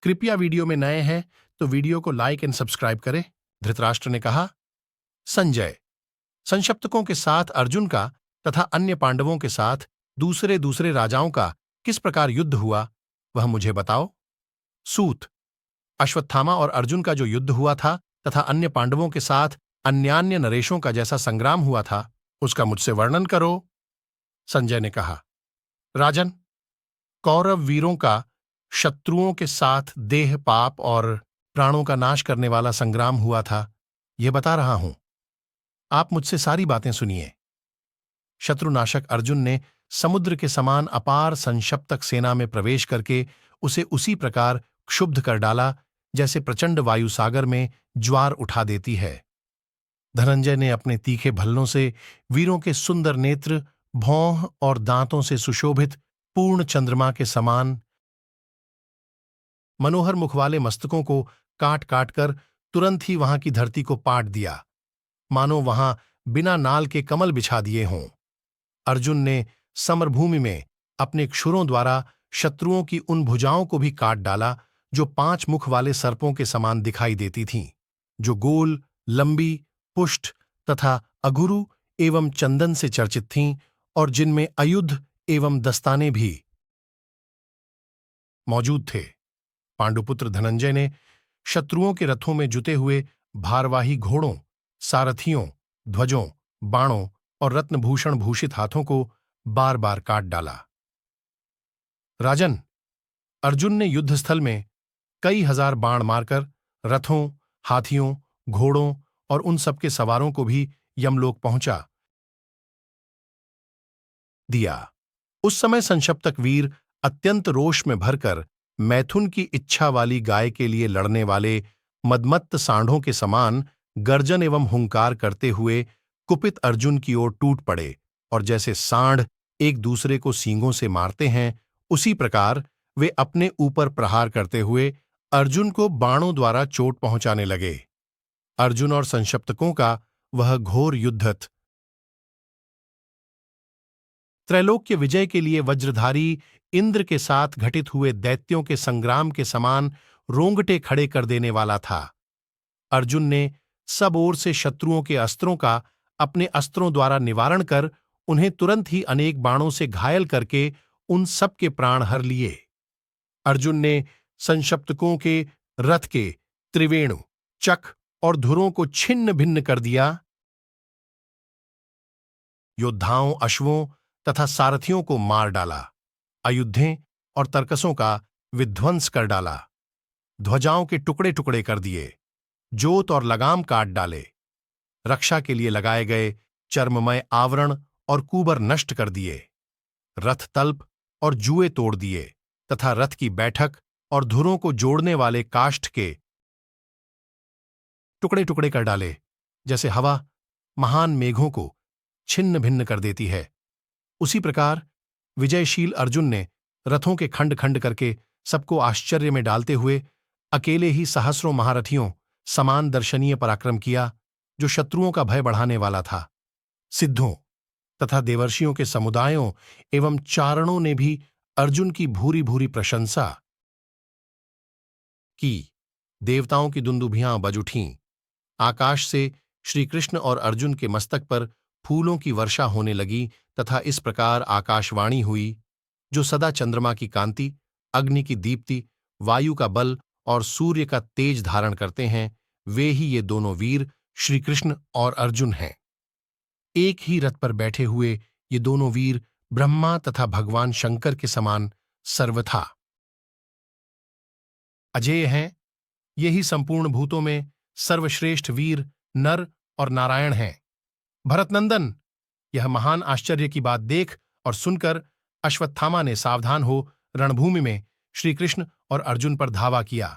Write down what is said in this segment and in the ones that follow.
कृपया वीडियो में नए हैं तो वीडियो को लाइक एंड सब्सक्राइब करें। धृतराष्ट्र ने कहा, संजय, संशप्तकों के साथ अर्जुन का तथा अन्य पांडवों के साथ दूसरे दूसरे राजाओं का किस प्रकार युद्ध हुआ, वह मुझे बताओ। सूत, अश्वत्थामा और अर्जुन का जो युद्ध हुआ था तथा अन्य पांडवों के साथ अन्यान्य नरेशों का जैसा संग्राम हुआ था, उसका मुझसे वर्णन करो। संजय ने कहा, राजन, कौरव वीरों का शत्रुओं के साथ देह पाप और प्राणों का नाश करने वाला संग्राम हुआ था, यह बता रहा हूं। आप मुझसे सारी बातें सुनिए। शत्रुनाशक अर्जुन ने समुद्र के समान अपार संशप्तक सेना में प्रवेश करके उसे उसी प्रकार क्षुब्ध कर डाला जैसे प्रचंड वायु सागर में ज्वार उठा देती है। धनंजय ने अपने तीखे भल्लों से वीरों के सुंदर नेत्र, भौं और दांतों से सुशोभित पूर्ण चंद्रमा के समान मनोहर मुख वाले मस्तकों को काट काट कर तुरंत ही वहां की धरती को पाट दिया, मानो वहां बिना नाल के कमल बिछा दिए हों। अर्जुन ने समरभूमि में अपने क्षुरों द्वारा शत्रुओं की उन भुजाओं को भी काट डाला जो 5 मुख वाले सर्पों के समान दिखाई देती थीं, जो गोल, लंबी, पुष्ट तथा अगुरु एवं चंदन से चर्चित थीं और जिनमें आयुध एवं दस्ताने भी मौजूद थे। पांडुपुत्र धनंजय ने शत्रुओं के रथों में जुते हुए भारवाही घोड़ों, सारथियों, ध्वजों, बाणों और रत्नभूषण भूषित हाथों को बार बार काट डाला। राजन, अर्जुन ने युद्धस्थल में कई हजार बाण मारकर रथों, हाथियों, घोड़ों और उन सबके सवारों को भी यमलोक पहुंचा दिया। उस समय संशप्तक वीर अत्यंत रोष में भरकर मैथुन की इच्छा वाली गाय के लिए लड़ने वाले मदमत्त सांडों के समान गर्जन एवं हुंकार करते हुए कुपित अर्जुन की ओर टूट पड़े और जैसे सांड एक दूसरे को सींगों से मारते हैं, उसी प्रकार वे अपने ऊपर प्रहार करते हुए अर्जुन को बाणों द्वारा चोट पहुंचाने लगे। अर्जुन और संशप्तकों का वह घोर युद्ध त्रैलोक्य विजय के लिए वज्रधारी इंद्र के साथ घटित हुए दैत्यों के संग्राम के समान रोंगटे खड़े कर देने वाला था। अर्जुन ने सब ओर से शत्रुओं के अस्त्रों का अपने अस्त्रों द्वारा निवारण कर उन्हें तुरंत ही अनेक बाणों से घायल करके उन सब के प्राण हर लिए। अर्जुन ने संशप्तकों के रथ के त्रिवेणु, चक और धुरों को छिन्न भिन्न कर दिया। योद्धाओं, अश्वों तथा सारथियों को मार डाला, अयुद्धें और तरकसों का विध्वंस कर डाला, ध्वजाओं के टुकड़े टुकड़े कर दिए, जोत और लगाम काट डाले, रक्षा के लिए लगाए गए चर्ममय आवरण और कूबर नष्ट कर दिए, रथ तल्प और जुए तोड़ दिए तथा रथ की बैठक और धुरों को जोड़ने वाले काष्ठ के टुकड़े टुकड़े कर डाले, जैसे हवा महान मेघों को छिन्न भिन्न कर देती है। उसी प्रकार विजयशील अर्जुन ने रथों के खंड खंड करके सबको आश्चर्य में डालते हुए अकेले ही सहस्रों महारथियों समान दर्शनीय पराक्रम किया, जो शत्रुओं का भय बढ़ाने वाला था। सिद्धों तथा देवर्षियों के समुदायों एवं चारणों ने भी अर्जुन की भूरी भूरी प्रशंसा की। देवताओं की दुंदुभियां बज उठीं। आकाश से श्री कृष्ण और अर्जुन के मस्तक पर फूलों की वर्षा होने लगी तथा इस प्रकार आकाशवाणी हुई, जो सदा चंद्रमा की कांति, अग्नि की दीप्ति, वायु का बल और सूर्य का तेज धारण करते हैं, वे ही ये दोनों वीर श्री कृष्ण और अर्जुन हैं। एक ही रथ पर बैठे हुए ये दोनों वीर ब्रह्मा तथा भगवान शंकर के समान सर्वथा अजेय हैं। यही संपूर्ण भूतों में सर्वश्रेष्ठ वीर नर और नारायण हैं। भरतनंदन, यह महान आश्चर्य की बात देख और सुनकर अश्वत्थामा ने सावधान हो रणभूमि में श्री कृष्ण और अर्जुन पर धावा किया।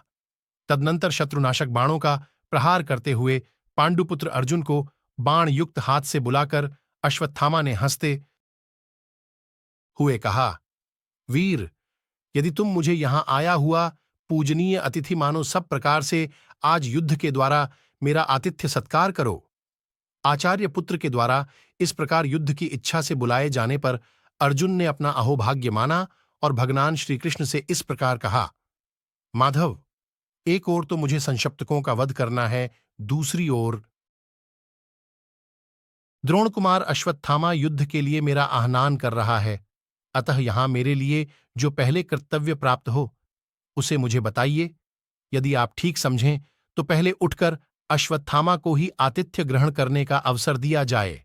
तदनंतर शत्रुनाशक बाणों का प्रहार करते हुए पांडुपुत्र अर्जुन को बाण युक्त हाथ से बुलाकर अश्वत्थामा ने हंसते हुए कहा, वीर, यदि तुम मुझे यहां आया हुआ पूजनीय अतिथि मानो, सब प्रकार से आज युद्ध के द्वारा मेरा आतिथ्य सत्कार करो। आचार्य पुत्र के द्वारा इस प्रकार युद्ध की इच्छा से बुलाए जाने पर अर्जुन ने अपना अहोभाग्य माना और भगवान श्रीकृष्ण से इस प्रकार कहा, माधव, एक ओर तो मुझे संशप्तकों का वध करना है, दूसरी ओर द्रोण कुमार अश्वत्थामा युद्ध के लिए मेरा आह्वान कर रहा है। अतः यहां मेरे लिए जो पहले कर्तव्य प्राप्त हो उसे मुझे बताइए। यदि आप ठीक समझें तो पहले उठकर अश्वत्थामा को ही आतिथ्य ग्रहण करने का अवसर दिया जाए।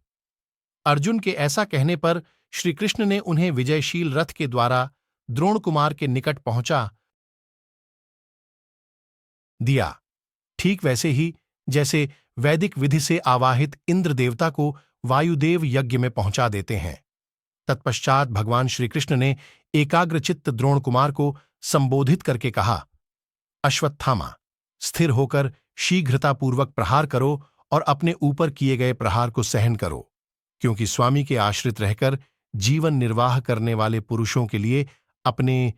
अर्जुन के ऐसा कहने पर श्रीकृष्ण ने उन्हें विजयशील रथ के द्वारा द्रोण कुमार के निकट पहुंचा दिया, ठीक वैसे ही जैसे वैदिक विधि से आवाहित इंद्र देवता को वायुदेव यज्ञ में पहुंचा देते हैं। तत्पश्चात भगवान श्रीकृष्ण ने एकाग्रचित्त द्रोण कुमार को संबोधित करके कहा, अश्वत्थामा, स्थिर होकर शीघ्रतापूर्वक प्रहार करो और अपने ऊपर किए गए प्रहार को सहन करो, क्योंकि स्वामी के आश्रित रहकर जीवन निर्वाह करने वाले पुरुषों के लिए अपने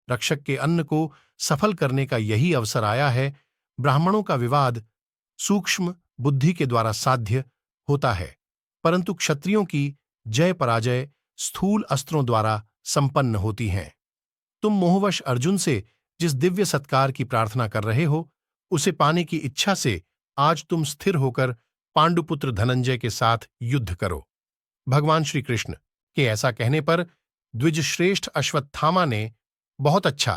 रक्षक के अन्न को सफल करने का यही अवसर आया है। ब्राह्मणों का विवाद सूक्ष्म बुद्धि के द्वारा साध्य होता है, परंतु क्षत्रियों की जय पराजय स्थूल अस्त्रों द्वारा संपन्न होती हैं। तुम मोहवश अर्जुन से जिस दिव्य सत्कार की प्रार्थना कर रहे हो, उसे पाने की इच्छा से आज तुम स्थिर होकर पांडुपुत्र धनंजय के साथ युद्ध करो। भगवान श्री कृष्ण के ऐसा कहने पर द्विजश्रेष्ठ अश्वत्थामा ने बहुत अच्छा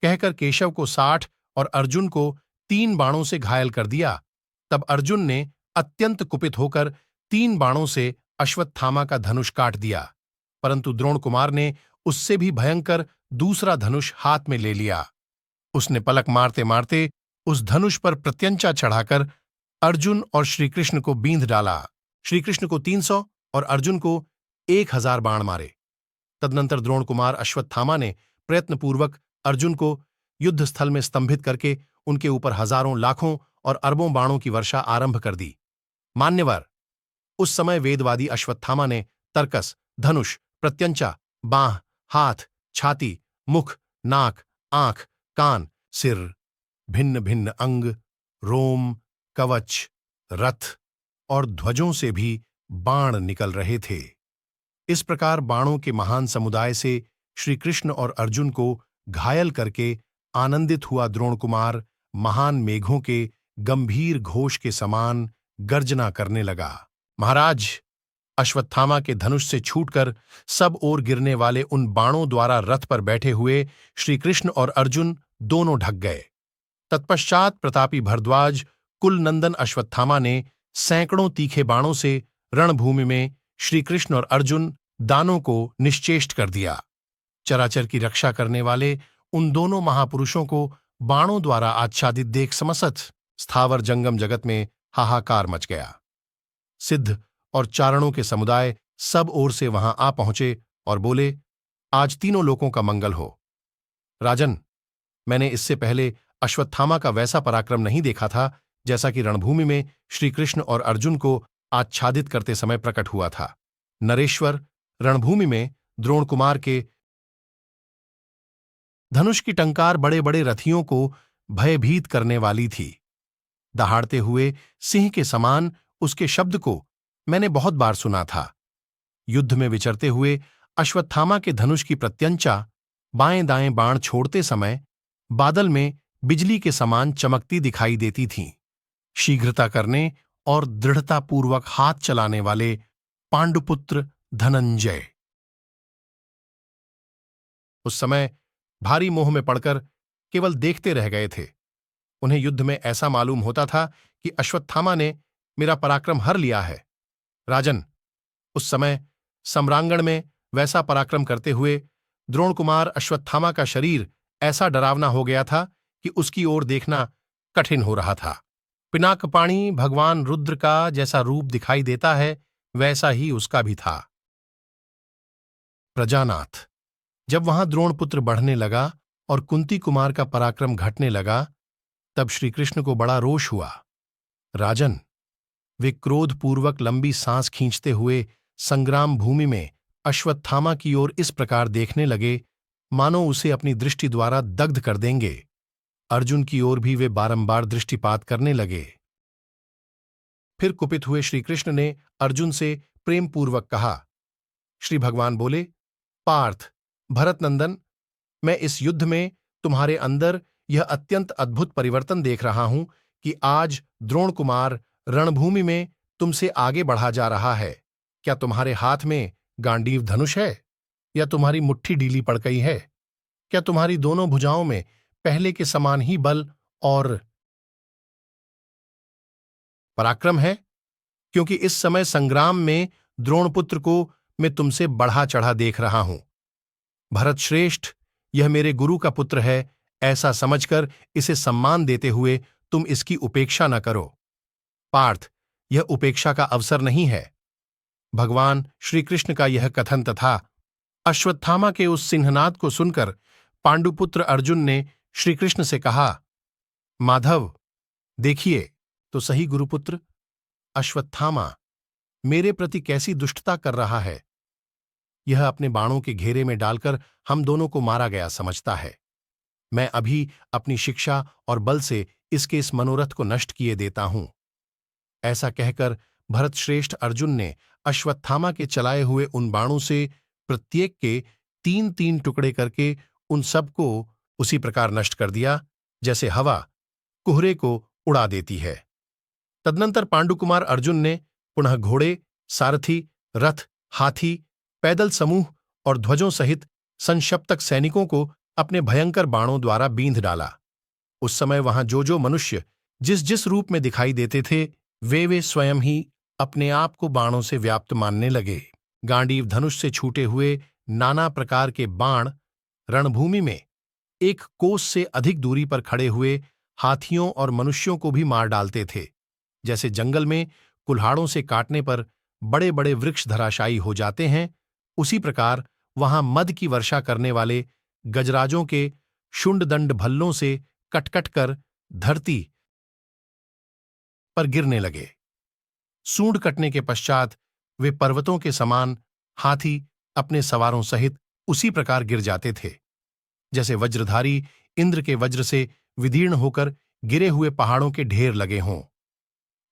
कहकर केशव को 60 और अर्जुन को 3 बाणों से घायल कर दिया। तब अर्जुन ने अत्यंत कुपित होकर 3 बाणों से अश्वत्थामा का धनुष काट दिया, परंतु द्रोण कुमार ने उससे भी भयंकर दूसरा धनुष हाथ में ले लिया। उसने पलक मारते मारते उस धनुष पर प्रत्यंचा चढ़ाकर अर्जुन और श्रीकृष्ण को बींध डाला। श्रीकृष्ण को 300 और अर्जुन को 1000 बाण मारे। तदनंतर द्रोण कुमार अश्वत्थामा ने प्रयत्नपूर्वक अर्जुन को युद्ध स्थल में स्तंभित करके उनके ऊपर हजारों लाखों और अरबों बाणों की वर्षा आरंभ कर दी। मान्यवर, उस समय वेदवादी अश्वत्थामा ने तरकस, धनुष, प्रत्यंचा, बांह, हाथ, छाती, मुख, नाक, आंख, कान, सिर, भिन्न भिन्न अंग, रोम, कवच, रथ और ध्वजों से भी बाण निकल रहे थे। इस प्रकार बाणों के महान समुदाय से श्रीकृष्ण और अर्जुन को घायल करके आनंदित हुआ द्रोण कुमार महान मेघों के गंभीर घोष के समान गर्जना करने लगा। महाराज, अश्वत्थामा के धनुष से छूटकर सब ओर गिरने वाले उन बाणों द्वारा रथ पर बैठे हुए श्रीकृष्ण और अर्जुन दोनों ढक गए। तत्पश्चात प्रतापी भरद्वाज कुलनंदन अश्वत्थामा ने सैकड़ों तीखे बाणों से रणभूमि में श्रीकृष्ण और अर्जुन दानों को निश्चेष्ट कर दिया। चराचर की रक्षा करने वाले उन दोनों महापुरुषों को बाणों द्वारा आच्छादित देख समस्त स्थावर जंगम जगत में हाहाकार मच गया। सिद्ध और चारणों के समुदाय सब ओर से वहां आ पहुंचे और बोले, आज तीनों लोकों का मंगल हो। राजन, मैंने इससे पहले अश्वत्थामा का वैसा पराक्रम नहीं देखा था जैसा कि रणभूमि में श्रीकृष्ण और अर्जुन को आच्छादित करते समय प्रकट हुआ था। नरेश्वर, रणभूमि में द्रोण कुमार के धनुष की टंकार बड़े बड़े रथियों को भयभीत करने वाली थी। दहाड़ते हुए सिंह के समान उसके शब्द को मैंने बहुत बार सुना था। युद्ध में विचरते हुए अश्वत्थामा के धनुष की प्रत्यंचा बाएं दाएं बाण छोड़ते समय बादल में बिजली के समान चमकती दिखाई देती थीं। शीघ्रता करने और दृढ़तापूर्वक हाथ चलाने वाले पांडुपुत्र धनंजय उस समय भारी मोह में पड़कर केवल देखते रह गए थे। उन्हें युद्ध में ऐसा मालूम होता था कि अश्वत्थामा ने मेरा पराक्रम हर लिया है। राजन, उस समय सम्रांगण में वैसा पराक्रम करते हुए द्रोण कुमार अश्वत्थामा का शरीर ऐसा डरावना हो गया था कि उसकी ओर देखना कठिन हो रहा था। पिनाकपाणी भगवान रुद्र का जैसा रूप दिखाई देता है वैसा ही उसका भी था। प्रजानाथ, जब वहां द्रोणपुत्र बढ़ने लगा और कुंती कुमार का पराक्रम घटने लगा, तब श्रीकृष्ण को बड़ा रोष हुआ। राजन, वे क्रोधपूर्वक लंबी सांस खींचते हुए संग्राम भूमि में अश्वत्थामा की ओर इस प्रकार देखने लगे मानो उसे अपनी दृष्टि द्वारा दग्ध कर देंगे। अर्जुन की ओर भी वे बारंबार दृष्टिपात करने लगे। फिर कुपित हुए श्रीकृष्ण ने अर्जुन से प्रेमपूर्वक कहा। श्री भगवान बोले, पार्थ, भरतनंदन, मैं इस युद्ध में तुम्हारे अंदर यह अत्यंत अद्भुत परिवर्तन देख रहा हूं कि आज द्रोण कुमार रणभूमि में तुमसे आगे बढ़ा जा रहा है। क्या तुम्हारे हाथ में गांडीव धनुष है या तुम्हारी मुट्ठी ढीली पड़ गई है? क्या तुम्हारी दोनों भुजाओं में पहले के समान ही बल और पराक्रम है? क्योंकि इस समय संग्राम में द्रोणपुत्र को मैं तुमसे बढ़ा चढ़ा देख रहा हूं। भरत श्रेष्ठ, यह मेरे गुरु का पुत्र है, ऐसा समझकर इसे सम्मान देते हुए तुम इसकी उपेक्षा न करो। पार्थ, यह उपेक्षा का अवसर नहीं है। भगवान श्री कृष्ण का यह कथन तथा अश्वत्थामा के उस सिंहनाद को सुनकर पांडुपुत्र अर्जुन ने श्री कृष्ण से कहा, माधव, देखिए तो सही गुरुपुत्र, अश्वत्थामा मेरे प्रति कैसी दुष्टता कर रहा है। यह अपने बाणों के घेरे में डालकर हम दोनों को मारा गया समझता है। मैं अभी अपनी शिक्षा और बल से इसके इस मनोरथ को नष्ट किए देता हूं। ऐसा कहकर भरत श्रेष्ठ अर्जुन ने अश्वत्थामा के चलाए हुए उन बाणों से प्रत्येक के 3-3 टुकड़े करके उन सबको उसी प्रकार नष्ट कर दिया जैसे हवा कुहरे को उड़ा देती है। तदनंतर पांडुकुमार अर्जुन ने पुनः घोड़े, सारथी, रथ, हाथी, पैदल समूह और ध्वजों सहित संशप्तक सैनिकों को अपने भयंकर बाणों द्वारा बींध डाला। उस समय वहां जो मनुष्य जिस जिस रूप में दिखाई देते थे, वे स्वयं ही अपने आप को बाणों से व्याप्त मानने लगे। गांडीव धनुष से छूटे हुए नाना प्रकार के बाण रणभूमि में 1 कोस से अधिक दूरी पर खड़े हुए हाथियों और मनुष्यों को भी मार डालते थे। जैसे जंगल में कुल्हाड़ों से काटने पर बड़े बड़े वृक्ष धराशायी हो जाते हैं, उसी प्रकार वहां मद की वर्षा करने वाले गजराजों के शुंडदंड भल्लों से कटकट कर धरती पर गिरने लगे। सूंड कटने के पश्चात वे पर्वतों के समान हाथी अपने सवारों सहित उसी प्रकार गिर जाते थे, जैसे वज्रधारी इंद्र के वज्र से विदीर्ण होकर गिरे हुए पहाड़ों के ढेर लगे हों।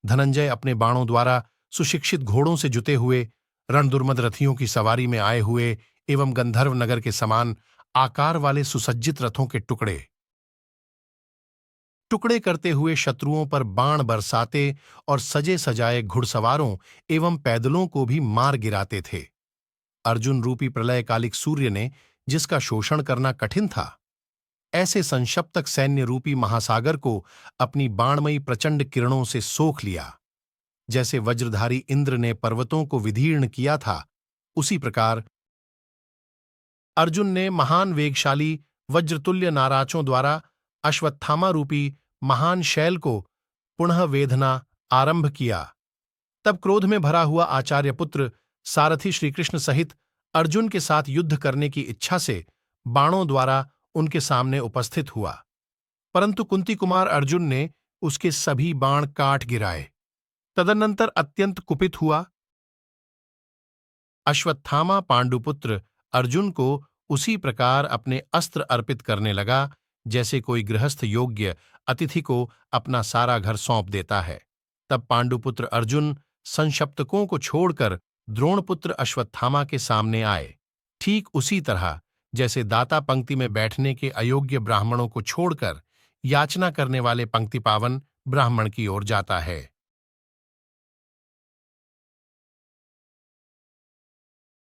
धनंजय अपने बाणों द्वारा सुशिक्षित घोड़ों से जुते हुए रणदुर्मद रथियों की सवारी में आए हुए एवं गंधर्व नगर के समान आकार वाले सुसज्जित रथों के टुकड़े टुकड़े करते हुए शत्रुओं पर बाण बरसाते और सजे सजाए घुड़सवारों एवं पैदलों को भी मार गिराते थे। अर्जुन रूपी प्रलयकालिक सूर्य ने जिसका शोषण करना कठिन था, ऐसे संशप्तक सैन्य रूपी महासागर को अपनी बाणमयी प्रचंड किरणों से सोख लिया। जैसे वज्रधारी इंद्र ने पर्वतों को विदीर्ण किया था, उसी प्रकार अर्जुन ने महान वेगशाली वज्रतुल्य नाराचों द्वारा अश्वत्थामा रूपी महान शैल को पुनः वेधना आरंभ किया। तब क्रोध में भरा हुआ आचार्य पुत्र सारथी श्रीकृष्ण सहित अर्जुन के साथ युद्ध करने की इच्छा से बाणों द्वारा उनके सामने उपस्थित हुआ, परंतु कुंती कुमार अर्जुन ने उसके सभी बाण काट गिराए। तदनंतर अत्यंत कुपित हुआ अश्वत्थामा पांडुपुत्र अर्जुन को उसी प्रकार अपने अस्त्र अर्पित करने लगा जैसे कोई गृहस्थ योग्य अतिथि को अपना सारा घर सौंप देता है। तब पांडुपुत्र अर्जुन संशप्तकों को छोड़कर द्रोणपुत्र अश्वत्थामा के सामने आए, ठीक उसी तरह जैसे दाता पंक्ति में बैठने के अयोग्य ब्राह्मणों को छोड़कर याचना करने वाले पंक्ति पावन ब्राह्मण की ओर जाता है।